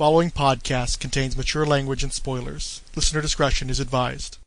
following podcast contains mature language and spoilers. Listener discretion is advised.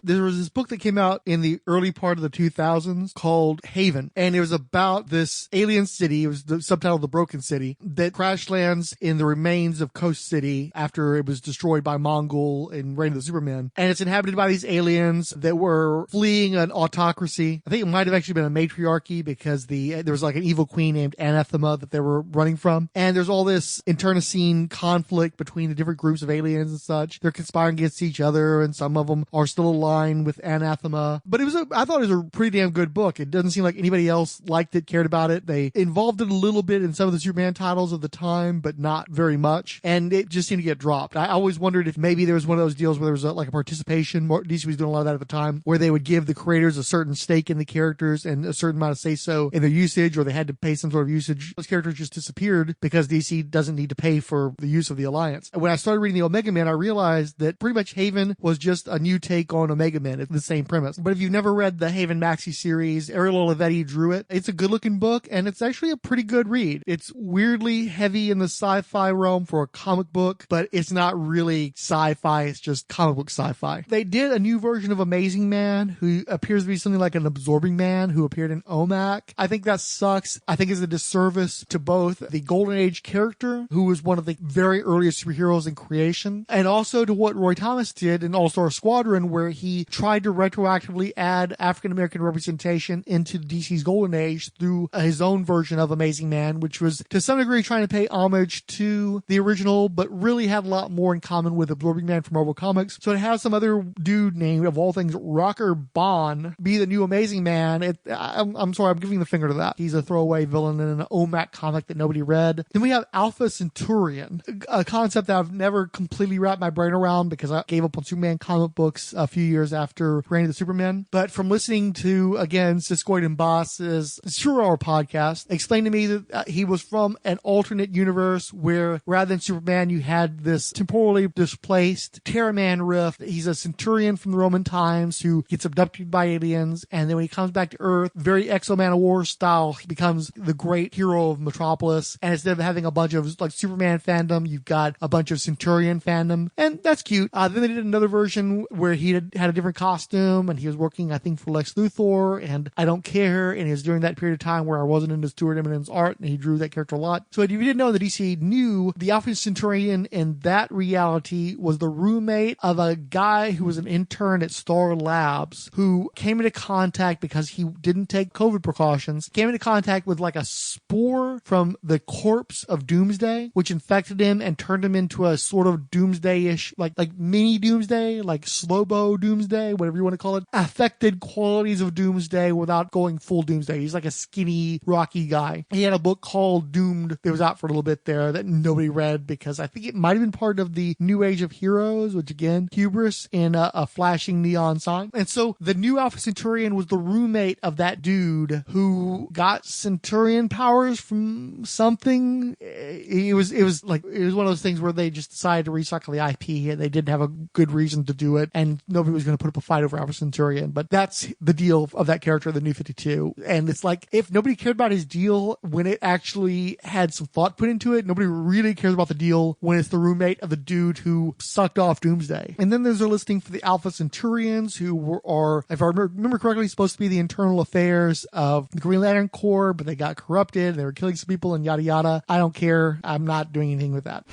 There was this book that came out in the early part of the 2000s called Haven, and it was about this alien city. It was the subtitle The Broken City that crash lands in the remains of Coast City after it was destroyed by Mongol in Reign of the Supermen. And it's inhabited by these aliens that were fleeing an autocracy. I think it might have actually been a matriarchy because there was like an evil queen named Anathema that they were running from. And there's all this internecine conflict between the different groups of aliens and such. They're conspiring against each other, and some of them are still alive with Anathema. But I thought it was a pretty damn good book. It doesn't seem like anybody else liked it, cared about it. They involved it a little bit in some of the Superman titles of the time, but not very much. And it just seemed to get dropped. I always wondered if maybe there was one of those deals where there was like a participation. DC was doing a lot of that at the time, where they would give the creators a certain stake in the characters and a certain amount of say-so in their usage, or they had to pay some sort of usage. Those characters just disappeared because DC doesn't need to pay for the use of the Alliance. And when I started reading the Omega Man, I realized that pretty much Haven was just a new take on Omega Man. It's the same premise. But if you've never read the Haven Maxi series, Ariel Olivetti drew it. It's a good looking book, and it's actually a pretty good read. It's weirdly heavy in the sci-fi realm for a comic book, but it's not really sci-fi. It's just comic book sci-fi. They did a new version of Amazing Man, who appears to be something like an Absorbing Man, who appeared in OMAC. I think that sucks. I think it's a disservice to both the Golden Age character, who was one of the very earliest superheroes in creation, and also to what Roy Thomas did in All-Star Squadron, where he tried to retroactively add African-American representation into DC's Golden Age through his own version of Amazing Man, which was to some degree trying to pay homage to the original, but really had a lot more in common with Absorbing Man from Marvel Comics. So to have some other dude named, of all things, Rocker Bond, be the new Amazing Man, I'm sorry, I'm giving the finger to that. He's a throwaway villain in an OMAC comic that nobody read. Then we have Alpha Centurion, a concept that I've never completely wrapped my brain around because I gave up on Superman comic books a few years after Reign of the Supermen. But from listening to, again, Siskoid and Boss's Zero Hour podcast, explained to me that he was from an alternate universe where rather than Superman, you had this temporally displaced Terraman Rift. He's a Centurion from the Roman times who gets abducted by aliens, and then when he comes back to Earth, very X-O Man of War style, he becomes the great hero of Metropolis. And instead of having a bunch of like Superman fandom, you've got a bunch of Centurion fandom, and that's cute. Then they did another version where he had a different costume, and he was working, I think, for Lex Luthor, and I Don't Care, and it was during that period of time where I wasn't into Stuart Eminem's art, and he drew that character a lot. So if you didn't know, the DC knew the Alpha Centurion in that reality was the roommate of a guy who was an intern at Star Labs, who came into contact, because he didn't take COVID precautions, came into contact with like a spore from the corpse of Doomsday, which infected him and turned him into a sort of Doomsday-ish, like mini Doomsday, like Slobo Doomsday, whatever you want to call it, affected qualities of Doomsday without going full Doomsday. He's like a skinny, rocky guy. He had a book called Doomed that was out for a little bit there that nobody read because I think it might have been part of the New Age of Heroes, which again, hubris in a flashing neon sign. And so the new Alpha Centurion was the roommate of that dude who got Centurion powers from something. It was one of those things where they just decided to recycle the IP and they didn't have a good reason to do it, and nobody was going to put up a fight over Alpha Centurion. But that's the deal of that character, the New 52. And it's like, if nobody cared about his deal when it actually had some thought put into it, nobody really cares about the deal when it's the roommate of the dude who sucked off Doomsday. And then there's a listing for the Alpha Centurions, who are, if I remember correctly, supposed to be the internal affairs of the Green Lantern Corps, but they got corrupted, they were killing some people and yada yada. I don't care. I'm not doing anything with that.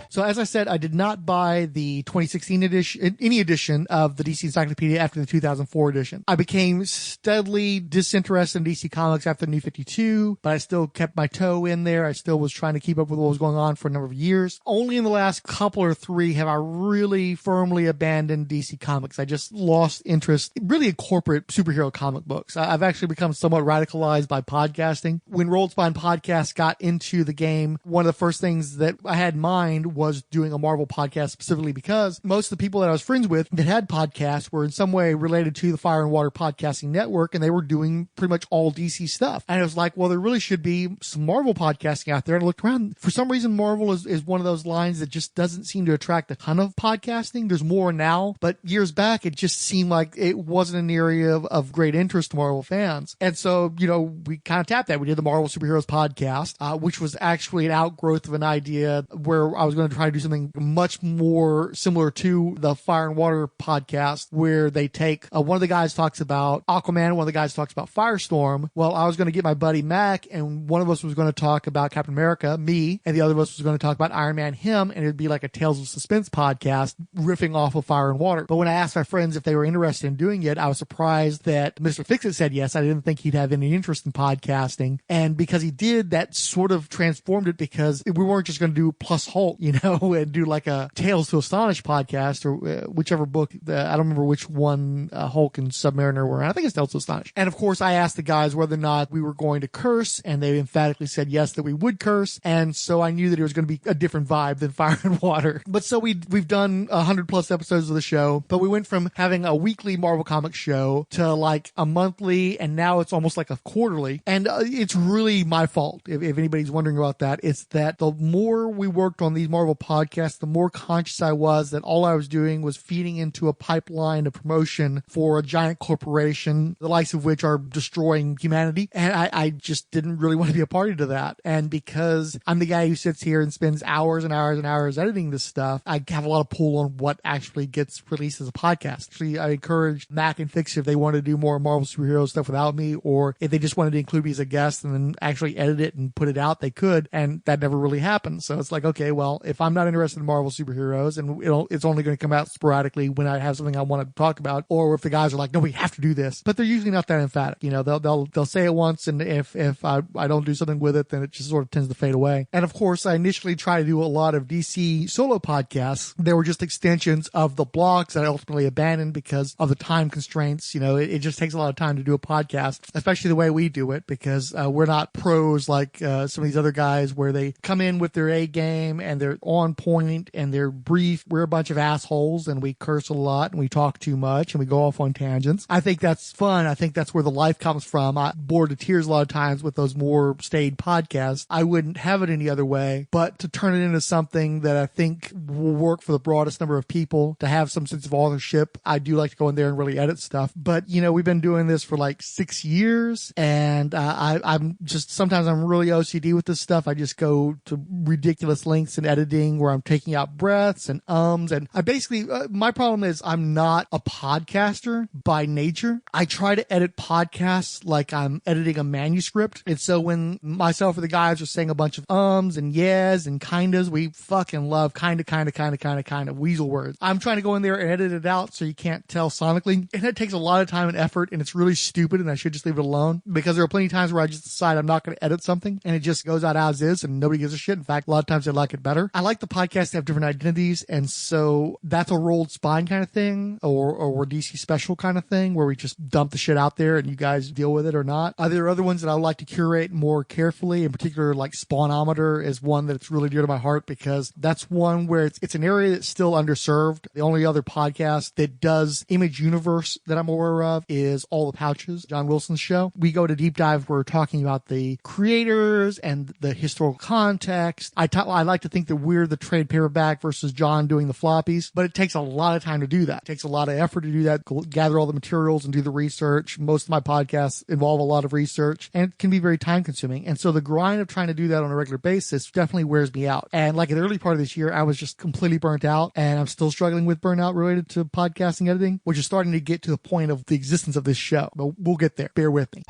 So as I said, I did not buy the 2016 edition, any edition of the DC Encyclopedia after the 2004 edition. I became steadily disinterested in DC Comics after New 52, but I still kept my toe in there. I still was trying to keep up with what was going on for a number of years. Only in the last couple or three have I really firmly abandoned DC Comics. I just lost interest really in corporate superhero comic books. I've actually become somewhat radicalized by podcasting. When Rolled Spine Podcast got into the game, one of the first things that I had in mind was doing a Marvel podcast specifically because most of the people that I was friends with that had podcasts were in some way related to the Fire and Water Podcasting Network, and they were doing pretty much all DC stuff. And it was like, well, there really should be some Marvel podcasting out there. And I looked around. For some reason, Marvel is one of those lines that just doesn't seem to attract a ton of podcasting. There's more now, but years back, it just seemed like it wasn't an area of great interest to Marvel fans. And so, we kind of tapped that. We did the Marvel Superheroes podcast, which was actually an outgrowth of an idea where I was going to try to do something much more similar to the Fire and Water podcast, where they take one of the guys talks about Aquaman, one of the guys talks about Firestorm. Well, I was going to get my buddy Mac, and one of us was going to talk about Captain America, me, and the other of us was going to talk about Iron Man, him, and it'd be like a Tales of Suspense podcast riffing off of Fire and Water. But when I asked my friends if they were interested in doing it, I was surprised that Mr. Fixit said yes. I didn't think he'd have any interest in podcasting. And because he did, that sort of transformed it, because we weren't just going to do Plus Hulk, and do like a Tales to Astonish podcast or whichever book. I don't remember which one Hulk and Submariner were in. I think it's Tales to Astonish. And of course, I asked the guys whether or not we were going to curse, and they emphatically said yes, that we would curse. And so I knew that it was going to be a different vibe than Fire and Water. But so we've done 100 plus episodes of the show, but we went from having a weekly Marvel Comics show to like a monthly, and now it's almost like a quarterly. And it's really my fault. If anybody's wondering about that, it's that the more we worked on these Marvel podcasts, the more conscious I was that all I was doing was feeding into a pipeline of promotion for a giant corporation, the likes of which are destroying humanity. And I just didn't really want to be a party to that. And because I'm the guy who sits here and spends hours and hours and hours editing this stuff, I have a lot of pull on what actually gets released as a podcast. Actually, I encouraged Mac and Fix if they want to do more Marvel superhero stuff without me, or if they just wanted to include me as a guest and then actually edit it and put it out, they could. And that never really happened. So it's like, okay, well, if I'm not interested in Marvel superheroes, and it's only going to come out sporadically when I have something I want to talk about, or if the guys are like, no, we have to do this, but they're usually not that emphatic. They'll say it once, and if I don't do something with it, then it just sort of tends to fade away. And of course, I initially tried to do a lot of DC solo podcasts. They were just extensions of the blogs that I ultimately abandoned because of the time constraints. It just takes a lot of time to do a podcast, especially the way we do it, because we're not pros like some of these other guys where they come in with their A game and they're on point and they're brief. We're a bunch of assholes, and we curse a lot and we talk too much and we go off on tangents. I think that's fun. I think that's where the life comes from. I'm bored to tears a lot of times with those more staid podcasts. I wouldn't have it any other way, but to turn it into something that I think will work for the broadest number of people, to have some sense of authorship, I do like to go in there and really edit stuff. But, we've been doing this for like 6 years, and I'm just, sometimes I'm really OCD with this stuff. I just go to ridiculous lengths in editing where I'm taking out breaths and and I basically, my problem is I'm not a podcaster by nature. I try to edit podcasts like I'm editing a manuscript. And so when myself or the guys are saying a bunch of and yes and kindas, we fucking love kind of weasel words. I'm trying to go in there and edit it out so you can't tell sonically. And it takes a lot of time and effort, and it's really stupid, and I should just leave it alone, because there are plenty of times where I just decide I'm not going to edit something and it just goes out as is and nobody gives a shit. In fact, a lot of times I like it better. I like the podcast to have different identities, and so that's a rolled spine kind of thing, or DC special kind of thing, where we just dump the shit out there and you guys deal with it or not. There are other ones that I like to curate more carefully. In particular, like Spawnometer is one that's really dear to my heart, because that's one where it's an area that's still underserved. The only other podcast that does Image Universe that I'm aware of is All the Pouches, John Wilson's show. We go to deep dive. We're talking about the creators and the historical context. I like to think that we're the trade paperback versus John doing the floppies, but it takes a lot of time to do that. It takes a lot of effort to do that, gather all the materials and do the research. Most of my podcasts involve a lot of research, and it can be very time consuming. And so the grind of trying to do that on a regular basis definitely wears me out. And like in the early part of this year, I was just completely burnt out, and I'm still struggling with burnout related to podcasting editing, which is starting to get to the point of the existence of this show. But we'll get there. Bear with me.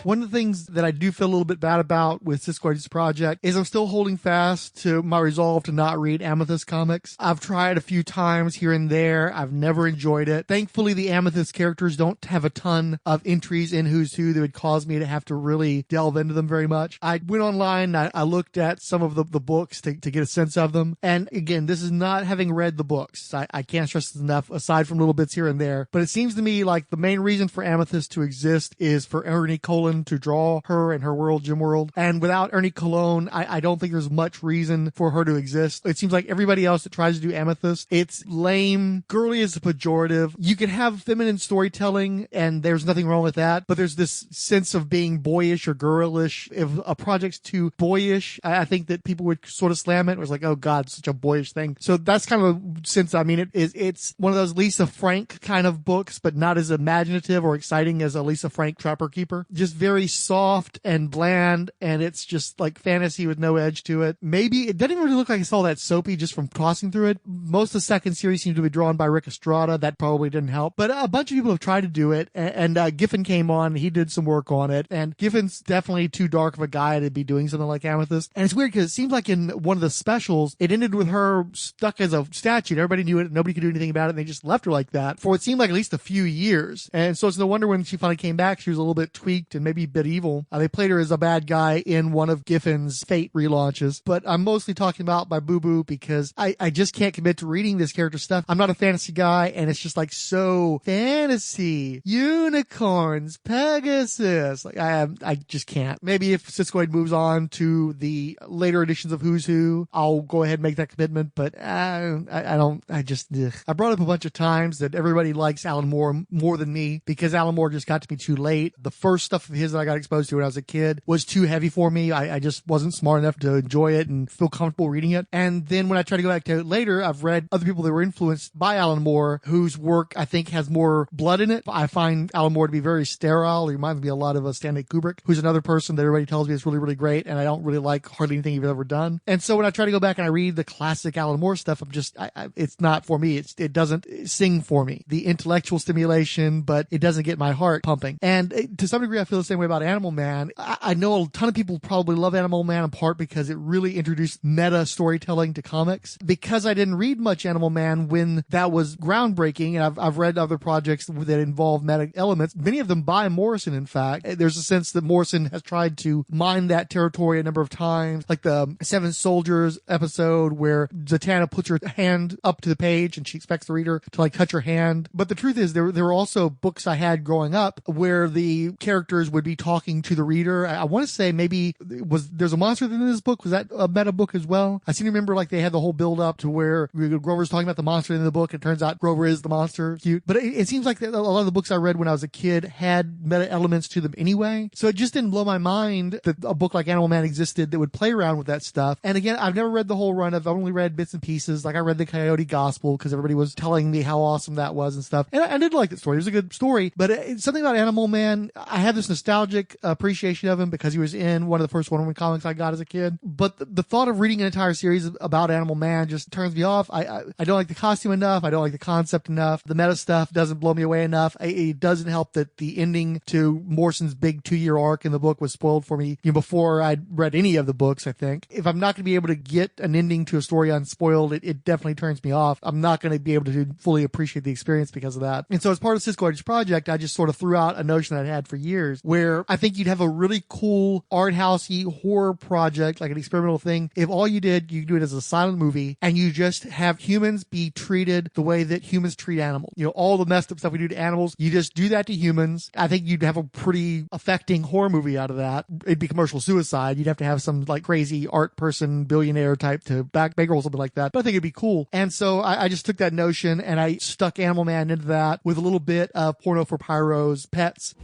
One of the things that I do feel a little bit bad about with Ciscoides Project is I'm still holding fast to my resolve to not read Amethyst comics. I've tried a few times here and there. I've never enjoyed it. Thankfully, the Amethyst characters don't have a ton of entries in Who's Who that would cause me to have to really delve into them very much. I went online, I looked at some of the books to get a sense of them. And again, this is not having read the books. I can't stress this enough, aside from little bits here and there. But it seems to me like the main reason for Amethyst to exist is for Ernie Colon person to draw her and her world, Gem World. And without Ernie Colon, I don't think there's much reason for her to exist. It seems like everybody else that tries to do Amethyst, it's lame. Girly is a pejorative. You can have feminine storytelling, and there's nothing wrong with that, but there's this sense of being boyish or girlish. If a project's too boyish, I think that people would sort of slam it. It was like, oh God, such a boyish thing. So that's kind of a sense. I mean, it's one of those Lisa Frank kind of books, but not as imaginative or exciting as a Lisa Frank Trapper Keeper. Just very soft and bland, and it's just like fantasy with no edge to it. Maybe it doesn't even really look like it's all that soapy just from tossing through it. Most of the second series seemed to be drawn by Rick Estrada. That probably didn't help, but a bunch of people have tried to do it, and Giffen came on. He did some work on it, and Giffen's definitely too dark of a guy to be doing something like Amethyst. And it's weird because it seems like in one of the specials, it ended with her stuck as a statue. Everybody knew it. Nobody could do anything about it. And they just left her like that for what seemed like at least a few years. And so it's no wonder when she finally came back, she was a little bit tweaked and maybe a bit evil. They played her as a bad guy in one of Giffen's Fate relaunches. But I'm mostly talking about my boo-boo because I just can't commit to reading this character stuff. I'm not a fantasy guy, and it's just like so fantasy, unicorns, Pegasus. Like I just can't. Maybe if Siskoid moves on to the later editions of Who's Who, I'll go ahead and make that commitment. But I don't. I brought up a bunch of times that everybody likes Alan Moore more than me because Alan Moore just got to me too late. The first stuff of his that I got exposed to when I was a kid was too heavy for me. I just wasn't smart enough to enjoy it and feel comfortable reading it. And then when I try to go back to it later, I've read other people that were influenced by Alan Moore whose work I think has more blood in it. I find Alan Moore to be very sterile. He reminds me a lot of Stanley Kubrick, who's another person that everybody tells me is really, really great, and I don't really like hardly anything he's ever done. And so when I try to go back and I read the classic Alan Moore stuff, I'm just, it's not for me. It doesn't sing for me. The intellectual stimulation, but it doesn't get my heart pumping. And to some degree, I feel the same way about Animal Man. I know a ton of people probably love Animal Man in part because it really introduced meta storytelling to comics. Because I didn't read much Animal Man when that was groundbreaking, and I've read other projects that involve meta elements, many of them by Morrison, in fact. There's a sense that Morrison has tried to mine that territory a number of times, like the Seven Soldiers episode where Zatanna puts her hand up to the page and she expects the reader to like touch her hand. But the truth is there were also books I had growing up where the characters would be talking to the reader. I want to say maybe there's a monster in this book. Was that a meta book as well? I seem to remember like they had the whole build up to where Grover's talking about the monster in the book. It turns out Grover is the monster. Cute. But it seems like a lot of the books I read when I was a kid had meta elements to them anyway. So it just didn't blow my mind that a book like Animal Man existed that would play around with that stuff. And again, I've never read the whole run. I've only read bits and pieces. Like I read the Coyote Gospel because everybody was telling me how awesome that was and stuff. And I did like the story. It was a good story. But it's something about Animal Man. I have this nostalgic appreciation of him because he was in one of the first Wonder Woman comics I got as a kid. But the thought of reading an entire series about Animal Man just turns me off. I don't like the costume enough. I don't like the concept enough. The meta stuff doesn't blow me away enough. It doesn't help that the ending to Morrison's big 2-year arc in the book was spoiled for me before I'd read any of the books, I think. If I'm not going to be able to get an ending to a story unspoiled, it definitely turns me off. I'm not going to be able to fully appreciate the experience because of that. And so as part of Siskoid's project, I just sort of threw out a notion that I'd had for years where I think you'd have a really cool art housey horror project, like an experimental thing. If all you do it as a silent movie and you just have humans be treated the way that humans treat animals. All the messed up stuff we do to animals, you just do that to humans. I think you'd have a pretty affecting horror movie out of that. It'd be commercial suicide. You'd have to have some like crazy art person, billionaire type to bankroll something like that. But I think it'd be cool. And so I just took that notion and I stuck Animal Man into that with a little bit of Porno for Pyro's Pets.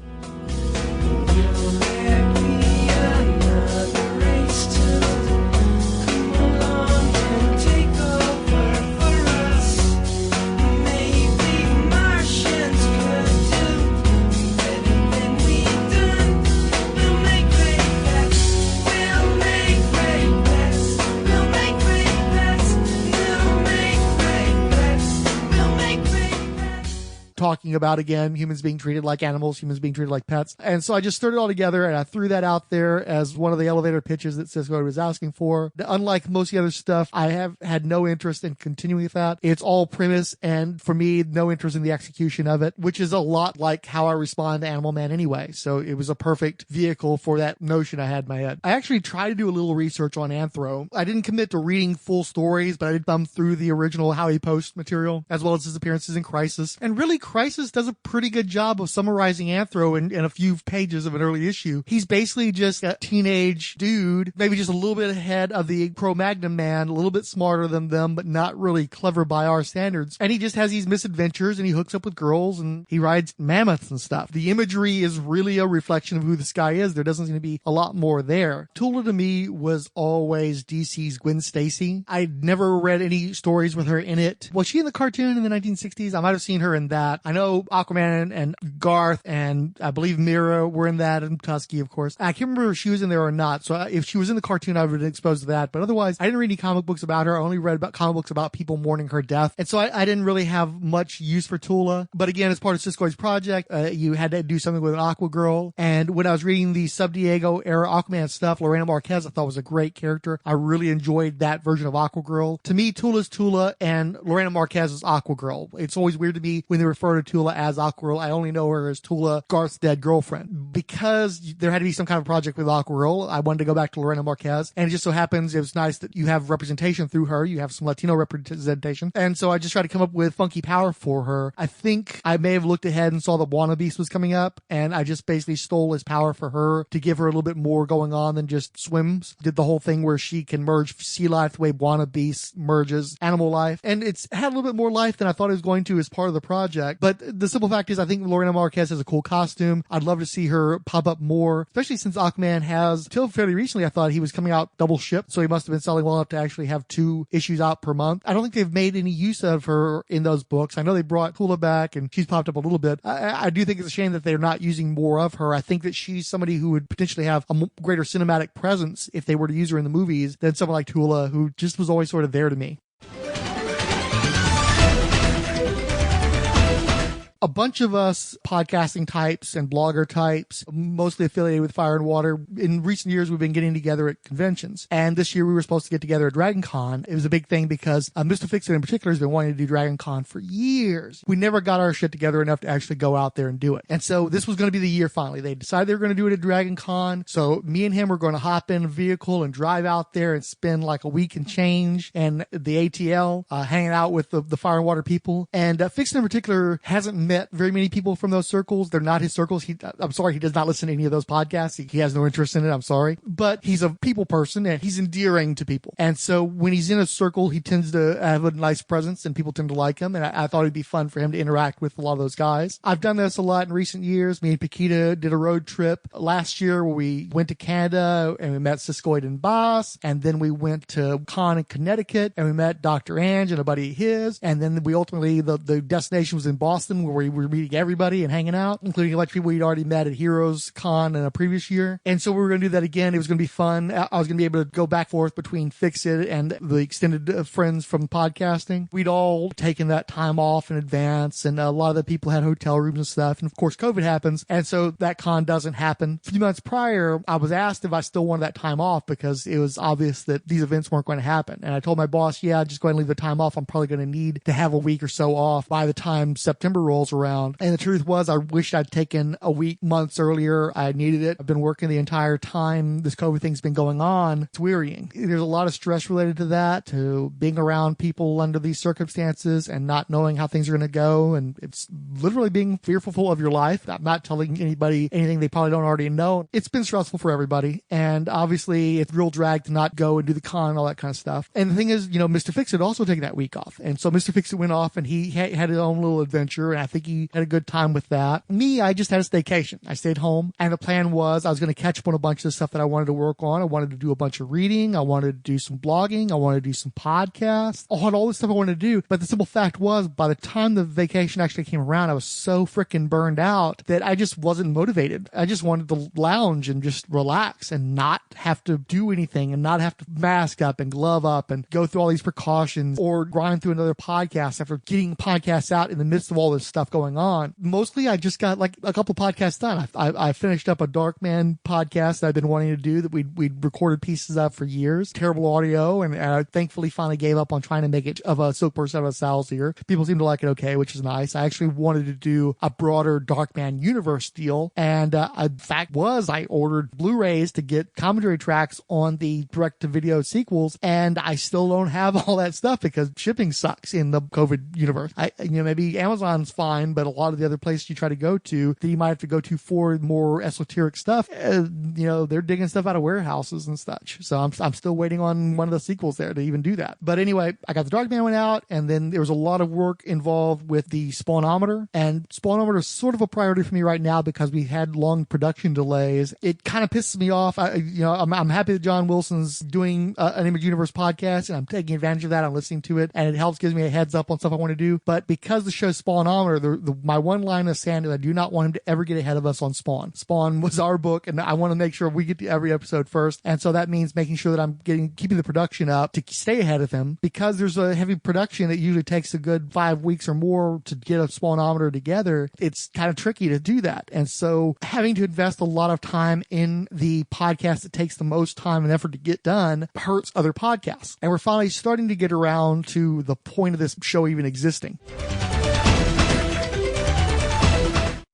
Talking about, again, humans being treated like animals, humans being treated like pets. And so I just stirred it all together and I threw that out there as one of the elevator pitches that Siskoid was asking for. Unlike most of the other stuff, I have had no interest in continuing with that. It's all premise and for me, no interest in the execution of it, which is a lot like how I respond to Animal Man anyway. So it was a perfect vehicle for that notion I had in my head. I actually tried to do a little research on Anthro. I didn't commit to reading full stories, but I did thumb through the original Howie Post material as well as his appearances in Crisis. And really, Crisis does a pretty good job of summarizing Anthro in a few pages of an early issue. He's basically just a teenage dude, maybe just a little bit ahead of the Cro-Magnon man, a little bit smarter than them, but not really clever by our standards. And he just has these misadventures, and he hooks up with girls, and he rides mammoths and stuff. The imagery is really a reflection of who this guy is. There doesn't seem to be a lot more there. Tula to me was always DC's Gwen Stacy. I'd never read any stories with her in it. Was she in the cartoon in the 1960s? I might have seen her in that. I know Aquaman and Garth and I believe Mira were in that, and Tusky, of course. I can't remember if she was in there or not. So if she was in the cartoon, I would have been exposed to that. But otherwise, I didn't read any comic books about her. I only read about comic books about people mourning her death. And so I didn't really have much use for Tula. But again, as part of Siskoid's project, you had to do something with an Aqua Girl. And when I was reading the Sub Diego era Aquaman stuff, Lorena Marquez I thought was a great character. I really enjoyed that version of Aqua Girl. To me, Tula's Tula and Lorena Marquez is Aqua Girl. It's always weird to me when they refer to Tula as Aqua Girl. I only know her as Tula, Garth's dead girlfriend. Because there had to be some kind of project with Aqua Girl, I wanted to go back to Lorena Marquez. And it just so happens it was nice that you have representation through her. You have some Latino representation. And so I just tried to come up with funky power for her. I think I may have looked ahead and saw that Wanna Beast was coming up, and I just basically stole his power for her to give her a little bit more going on than just swims. Did the whole thing where she can merge sea life the way Wanna Beast merges animal life. And it's had a little bit more life than I thought it was going to as part of the project. But the simple fact is I think Lorena Marquez has a cool costume. I'd love to see her pop up more, especially since Aquaman has, till fairly recently, I thought he was coming out double shipped, so he must have been selling well enough to actually have 2 issues out per month. I don't think they've made any use of her in those books. I know they brought Tula back and she's popped up a little bit. I do think it's a shame that they're not using more of her. I think that she's somebody who would potentially have a greater cinematic presence if they were to use her in the movies than someone like Tula, who just was always sort of there to me. A bunch of us podcasting types and blogger types, mostly affiliated with Fire and Water, in recent years we've been getting together at conventions. And this year we were supposed to get together at Dragon Con. It was a big thing because Mr. Fixit in particular has been wanting to do Dragon Con for years. We never got our shit together enough to actually go out there and do it. And so this was going to be the year finally. They decided they were going to do it at Dragon Con. So me and him were going to hop in a vehicle and drive out there and spend like a week and change and the ATL, hanging out with the Fire and Water people. And Fixit in particular hasn't met very many people from those circles. They're not his circles. I'm sorry, he does not listen to any of those podcasts. He has no interest in it. I'm sorry. But he's a people person and he's endearing to people. And so when he's in a circle, he tends to have a nice presence and people tend to like him. And I thought it'd be fun for him to interact with a lot of those guys. I've done this a lot in recent years. Me and Paquita did a road trip last year where we went to Canada and we met Siskoid and Boss. And then we went to Con in Connecticut and we met Dr. Ange and a buddy of his. And then we ultimately, the destination was in Boston where we were meeting everybody and hanging out, including a bunch of people we'd already met at Heroes Con in a previous year. And so we were going to do that again. It was going to be fun. I was going to be able to go back and forth between Fixit and the extended friends from podcasting. We'd all taken that time off in advance, and a lot of the people had hotel rooms and stuff. And of course, COVID happens, and so that con doesn't happen. A few months prior, I was asked if I still wanted that time off because it was obvious that these events weren't going to happen. And I told my boss, yeah, just go ahead and leave the time off. I'm probably going to need to have a week or so off by the time September rolls around. And the truth was, I wished I'd taken a week, months earlier. I needed it. I've been working the entire time this COVID thing's been going on. It's wearying. There's a lot of stress related to that, to being around people under these circumstances and not knowing how things are going to go. And it's literally being fearful of your life. I'm not telling anybody anything they probably don't already know. It's been stressful for everybody. And obviously, it's real drag to not go and do the con and all that kind of stuff. And the thing is, Mr. Fixit also taking that week off. And so Mr. Fixit went off and he had his own little adventure. And I think he had a good time with that. Me, I just had a staycation. I stayed home, and the plan was I was going to catch up on a bunch of stuff that I wanted to work on. I wanted to do a bunch of reading. I wanted to do some blogging. I wanted to do some podcasts. I had all this stuff I wanted to do. But the simple fact was, by the time the vacation actually came around, I was so freaking burned out that I just wasn't motivated. I just wanted to lounge and just relax and not have to do anything and not have to mask up and glove up and go through all these precautions or grind through another podcast after getting podcasts out in the midst of all this stuff going on. Mostly I just got like a couple podcasts done. I finished up a Darkman podcast that I've been wanting to do that we'd recorded pieces of for years. Terrible audio, and I thankfully finally gave up on trying to make it of a Silk Burst out of a Sal's ear. People seem to like it okay, which is nice. I actually wanted to do a broader Darkman universe deal, and in fact I ordered Blu-rays to get commentary tracks on the direct-to-video sequels, and I still don't have all that stuff because shipping sucks in the COVID universe. Maybe Amazon's fine fine, but a lot of the other places you try to go to that you might have to go to for more esoteric stuff, they're digging stuff out of warehouses and such. So I'm still waiting on one of the sequels there to even do that. But anyway, I got the Darkman one out, and then there was a lot of work involved with the Spawnometer, and Spawnometer is sort of a priority for me right now because we had long production delays. It kind of pisses me off. I'm happy that John Wilson's doing an Image Universe podcast, and I'm taking advantage of that. I'm listening to it, and it helps gives me a heads up on stuff I want to do. But because the show's Spawnometer, my one line of sand is I do not want him to ever get ahead of us on Spawn. Spawn was our book, and I want to make sure we get to every episode first. And so that means making sure that I'm keeping the production up to stay ahead of him. Because there's a heavy production, it usually takes a good 5 weeks or more to get a Spawnometer together. It's kind of tricky to do that. And so having to invest a lot of time in the podcast that takes the most time and effort to get done hurts other podcasts. And we're finally starting to get around to the point of this show even existing.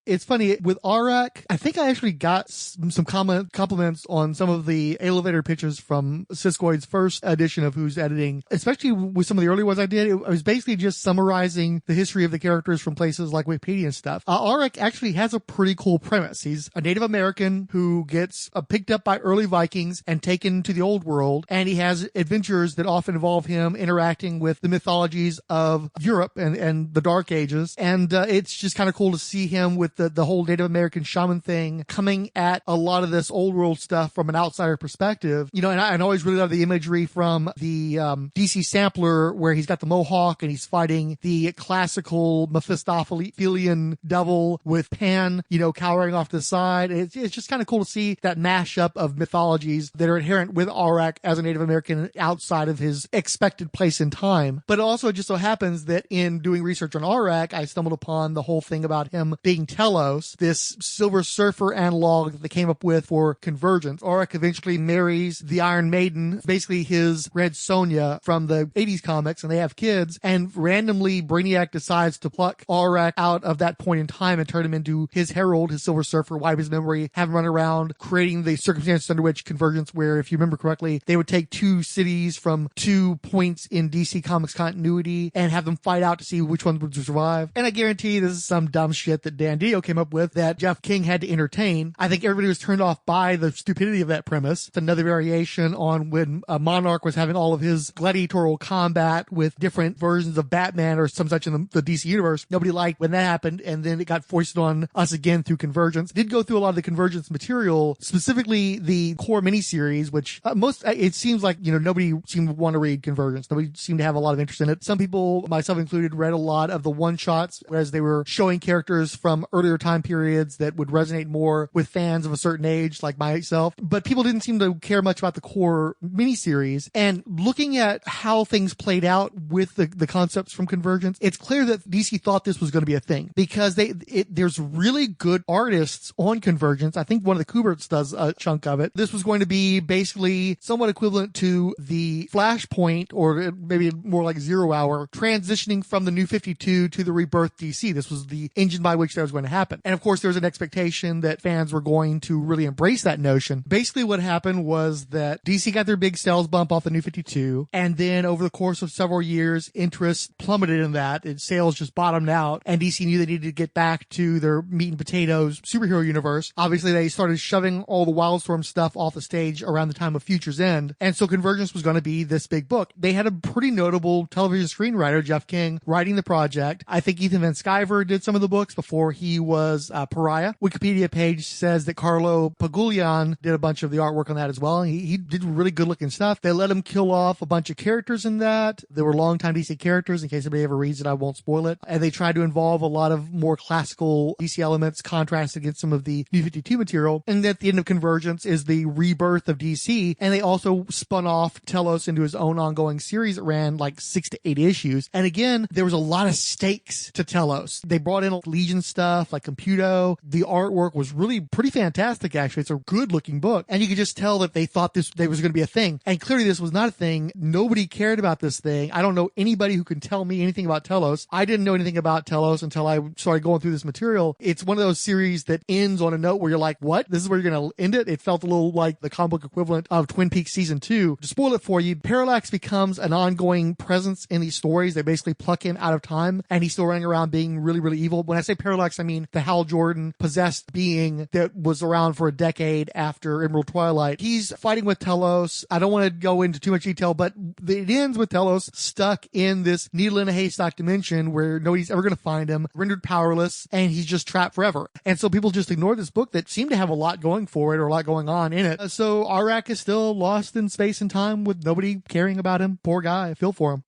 It's funny, with Arak, I think I actually got some compliments on some of the elevator pitches from Siskoid's first edition of Who's Editing, especially with some of the early ones I did. It was basically just summarizing the history of the characters from places like Wikipedia and stuff. Arak actually has a pretty cool premise. He's a Native American who gets picked up by early Vikings and taken to the old world, and he has adventures that often involve him interacting with the mythologies of Europe and the Dark Ages. And it's just kind of cool to see him with the whole Native American shaman thing coming at a lot of this old world stuff from an outsider perspective. And I always really love the imagery from the DC Sampler where he's got the mohawk and he's fighting the classical Mephistophelian devil with Pan, cowering off to the side. It's just kind of cool to see that mashup of mythologies that are inherent with Arak as a Native American outside of his expected place in time. But it also just so happens that in doing research on Arak, I stumbled upon the whole thing about him being Telos, this Silver Surfer analog that they came up with for Convergence. Arak eventually marries the Iron Maiden, basically his Red Sonja from the 80s comics, and they have kids, and randomly Brainiac decides to pluck Arak out of that point in time and turn him into his herald, his Silver Surfer, wipe his memory, have him run around, creating the circumstances under which Convergence, where, if you remember correctly, they would take two cities from 2 points in DC Comics continuity and have them fight out to see which one would survive. And I guarantee this is some dumb shit that Dan Dio came up with that Jeff King had to entertain. I think everybody was turned off by the stupidity of that premise. It's another variation on when Monarch was having all of his gladiatorial combat with different versions of Batman or some such in the DC universe. Nobody liked when that happened, and then it got foisted on us again through Convergence. Did go through a lot of the Convergence material, specifically the core miniseries, which it seems like, nobody seemed to want to read Convergence. Nobody seemed to have a lot of interest in it. Some people, myself included, read a lot of the one-shots, whereas they were showing characters from earlier time periods that would resonate more with fans of a certain age, like myself. But people didn't seem to care much about the core miniseries. And looking at how things played out with the concepts from Convergence, it's clear that DC thought this was going to be a thing, because there's really good artists on Convergence. I think one of the Kuberts does a chunk of it. This was going to be basically somewhat equivalent to the Flashpoint, or maybe more like 0 Hour, transitioning from the New 52 to the Rebirth DC. This was the engine by which that was going to happen. And of course, there was an expectation that fans were going to really embrace that notion. Basically, what happened was that DC got their big sales bump off the New 52, and then over the course of several years, interest plummeted in that, and sales just bottomed out, and DC knew they needed to get back to their meat and potatoes superhero universe. Obviously, they started shoving all the Wildstorm stuff off the stage around the time of Future's End, and so Convergence was going to be this big book. They had a pretty notable television screenwriter, Jeff King, writing the project. I think Ethan Van Sciver did some of the books before he was Pariah. Wikipedia page says that Carlo Paguglian did a bunch of the artwork on that as well. He did really good looking stuff. They let him kill off a bunch of characters in that. There were longtime DC characters, in case anybody ever reads it, I won't spoil it. And they tried to involve a lot of more classical DC elements contrasted against some of the New 52 material. And at the end of Convergence is the rebirth of DC. And they also spun off Telos into his own ongoing series that ran like 6 to 8 issues. And again, there was a lot of stakes to Telos. They brought in Legion stuff. stuff like Computo. The artwork was really pretty fantastic, actually. It's a good looking book. And you could just tell that they thought this was going to be a thing. And clearly this was not a thing. Nobody cared about this thing. I don't know anybody who can tell me anything about Telos. I didn't know anything about Telos until I started going through this material. It's one of those series that ends on a note where you're like, what? This is where you're going to end it? It felt a little like the comic book equivalent of Twin Peaks season 2. To spoil it for you, Parallax becomes an ongoing presence in these stories. They basically pluck him out of time, and he's still running around being really, really evil. When I say Parallax, I mean the Hal Jordan possessed being that was around for a decade after Emerald Twilight. He's fighting with Telos. I don't want to go into too much detail, but it ends with Telos stuck in this needle in a haystack dimension where nobody's ever going to find him, rendered powerless, and he's just trapped forever. And so people just ignore this book that seemed to have a lot going for it, or a lot going on in it. So Arak is still lost in space and time with nobody caring about him. Poor guy. I feel for him.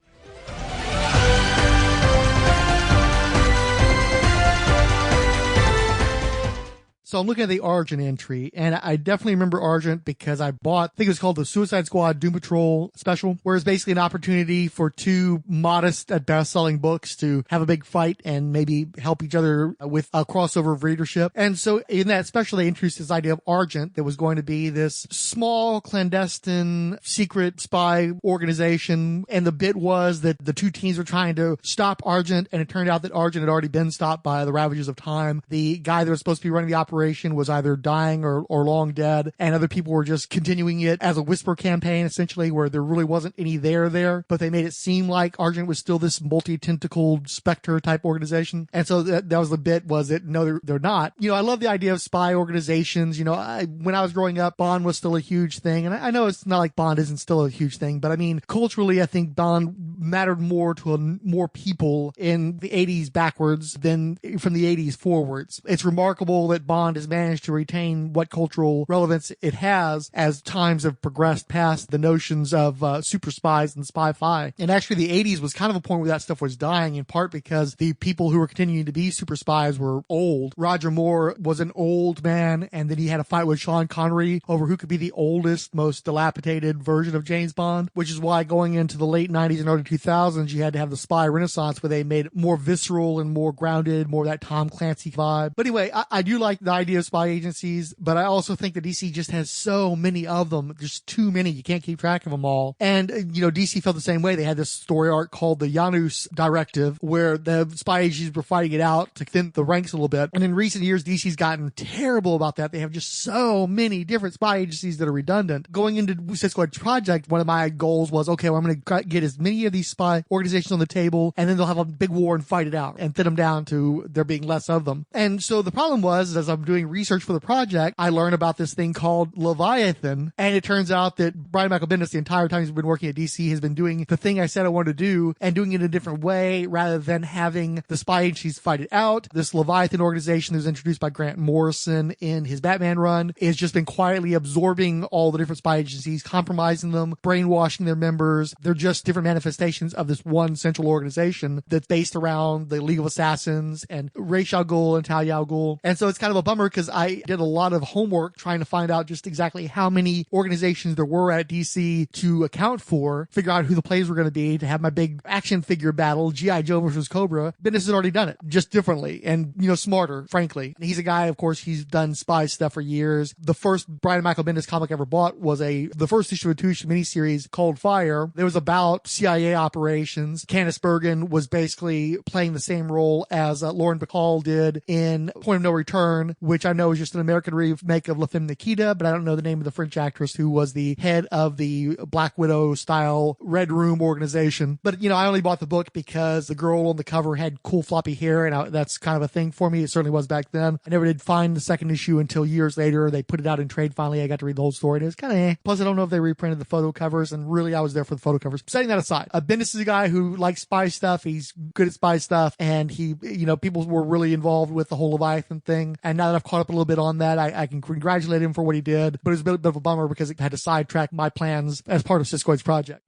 So I'm looking at the Argent entry, and I definitely remember Argent because I bought, I think it was called the Suicide Squad Doom Patrol special, where it's basically an opportunity for two modest at best selling books to have a big fight and maybe help each other with a crossover of readership. And so in that special, they introduced this idea of Argent that was going to be this small, clandestine, secret spy organization. And the bit was that the two teams were trying to stop Argent, and it turned out that Argent had already been stopped by the ravages of time. The guy that was supposed to be running the operation was either dying or long dead, and other people were just continuing it as a whisper campaign, essentially, where there really wasn't any there, but they made it seem like Argent was still this multi-tentacled Spectre type organization. And so that was the bit, was that no, they're not. You know, I love the idea of spy organizations. You know, when I was growing up, Bond was still a huge thing, and I know it's not like Bond isn't still a huge thing, but I mean, culturally, I think Bond mattered more to more people in the 80s backwards than from the 80s forwards. It's remarkable that Bond has managed to retain what cultural relevance it has as times have progressed past the notions of super spies and spy-fi. And actually the 80s was kind of a point where that stuff was dying, in part because the people who were continuing to be super spies were old. Roger Moore was an old man, and then he had a fight with Sean Connery over who could be the oldest, most dilapidated version of James Bond, which is why going into the late 90s and early 2000s, you had to have the spy renaissance where they made it more visceral and more grounded, more that Tom Clancy vibe. But anyway, I do like the idea of spy agencies, but I also think that DC just has so many of them. There's too many. You can't keep track of them all. And, you know, DC felt the same way. They had this story arc called the Janus Directive, where the spy agencies were fighting it out to thin the ranks a little bit. And in recent years, DC's gotten terrible about that. They have just so many different spy agencies that are redundant. Going into Suicide Squad Project, one of my goals was, okay, well, I'm going to get as many of these spy organizations on the table, and then they'll have a big war and fight it out and thin them down to there being less of them. And so the problem was, as I'm doing research for the project, I learned about this thing called Leviathan, and it turns out that Brian Michael Bendis, the entire time he's been working at DC, has been doing the thing I said I wanted to do, and doing it in a different way rather than having the spy agencies fight it out. This Leviathan organization that was introduced by Grant Morrison in his Batman run has just been quietly absorbing all the different spy agencies, compromising them, brainwashing their members. They're just different manifestations of this one central organization that's based around the League of Assassins and Ra's al Ghul and Talia al Ghul. And so it's kind of a bummer because I did a lot of homework trying to find out just exactly how many organizations there were at DC to account for, figure out who the players were going to be, to have my big action figure battle, G.I. Joe versus Cobra. Bendis has already done it, just differently and, you know, smarter, frankly. He's a guy, of course, he's done spy stuff for years. The first Brian Michael Bendis comic I ever bought was the first issue of a two-issue miniseries called Fire. It was about CIA operations. Candice Bergen was basically playing the same role as Lauren Bacall did in Point of No Return, which I know is just an American remake of La Femme Nikita, but I don't know the name of the French actress who was the head of the Black Widow style Red Room organization. But, you know, I only bought the book because the girl on the cover had cool floppy hair, and that's kind of a thing for me. It certainly was back then. I never did find the second issue until years later. They put it out in trade finally. I got to read the whole story, and it was kind of Plus, I don't know if they reprinted the photo covers, and really I was there for the photo covers. Setting that aside, Bendis is a guy who likes spy stuff. He's good at spy stuff, and he, you know, people were really involved with the whole Leviathan thing. And now that I've caught up a little bit on that, I can congratulate him for what he did, but it was a bit of a bummer because it had to sidetrack my plans as part of Siskoid's project.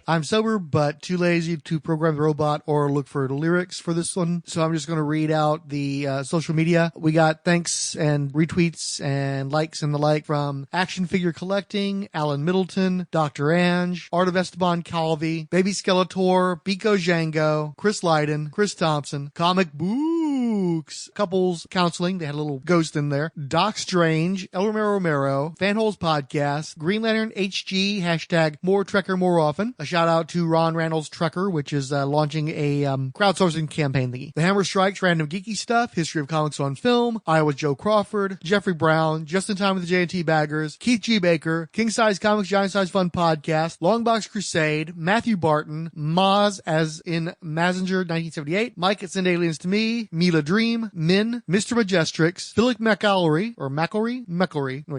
I'm sober, but too lazy to program the robot or look for the lyrics for this one. So I'm just going to read out the social media. We got thanks and retweets and likes and the like from Action Figure Collecting, Alan Middleton, Dr. Ange, Art of Esteban Calvi, Baby Skeletor, Biko Django, Chris Lydon, Chris Thompson, Comic Books, Couples Counseling, they had a little ghost in there, Doc Strange, El Romero, Fanholes Podcast, Green Lantern HG, hashtag More Trekker More Often. A shout out to Ron Randall's Trekker, which is launching a crowdsourcing campaign thingy. The Hammer Strikes, Random Geeky Stuff, History of Comics on Film, Iowa's Joe Crawford, Jeffrey Brown, Just in Time with the J&T Baggers, Keith G. Baker, King Size Comics, Giant Size Fun Podcast, Longbox Crusade, Matthew Barton, Maz as in Mazinger 1978, Mike at Send Aliens to Me, Mila Dream, Min, Mr. Majestrix, Philip McElry,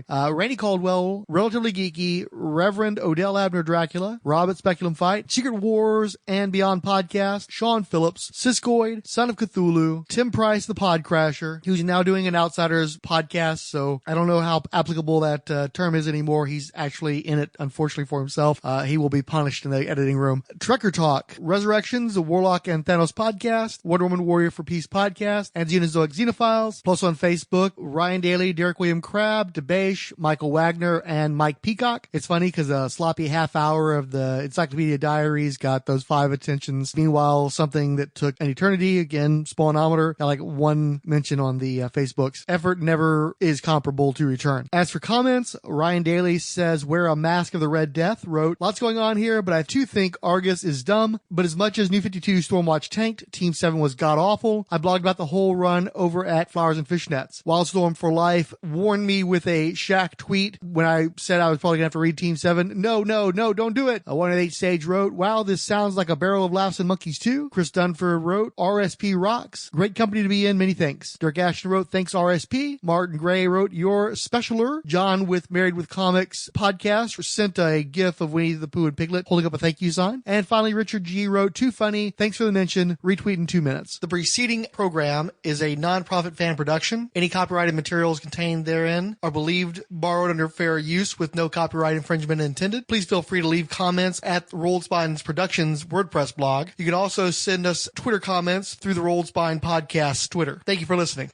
Randy Caldwell, Relatively Geeky, Reverend Odell Abner Dracula, Rob at Speculum Fight, Secret Wars and Beyond Podcast, Sean Phillips, Siskoid, Son of Cthulhu, Tim Price, the Podcrasher, who's now doing an Outsiders podcast, so I don't know how applicable that term is anymore. He's actually in it, unfortunately for himself. He will be punished in the editing room. Trekker Talk, Resurrections, the Warlock and Thanos Podcast, Wonder Woman Warrior for Peace Podcast, and Xenozoic Xenophiles. Plus on Facebook, Ryan Daly, Derek William Crabb, DeBache, Michael Wagner, and Mike Peacock. It's funny because a sloppy half hour of the Encyclopedia Diaries got those 5 attentions. Meanwhile, something that took an eternity, again, Spawnometer, got like 1 mention on the Facebook's. Effort never is comparable to return. As for comments, Ryan Daly says, wear a mask of the Red Death, wrote, lots going on here, but I too think Argus is dumb, but as much as New 52 Stormwatch tanked, Team 7 was god-awful. I blogged about the whole run over at Flowers and Fishnets. Wildstorm for Life warned me with a Shaq tweet when I said I was probably going to have to read Team 7. No, don't do it. 188 Sage wrote, wow, this sounds like a barrel of laughs and monkeys too. Chris Dunford wrote, RSP rocks. Great company to be in, many thanks. Dirk Ashton wrote, thanks RSP. Martin Gray wrote, you're specialer. John with Married with Comics podcast sent a gif of Winnie the Pooh and Piglet holding up a thank you sign. And finally, Richard G wrote, too funny. Thanks for the mention. Retweet in 2 minutes. The preceding program is a non-profit fan production. Any copyrighted materials contained therein are believed borrowed under fair use with no copyright infringement intended. Please feel free to leave comments at Rolled Spine's Productions WordPress blog. You can also send us Twitter comments through the Rolled Spine Podcast Twitter. Thank you for listening.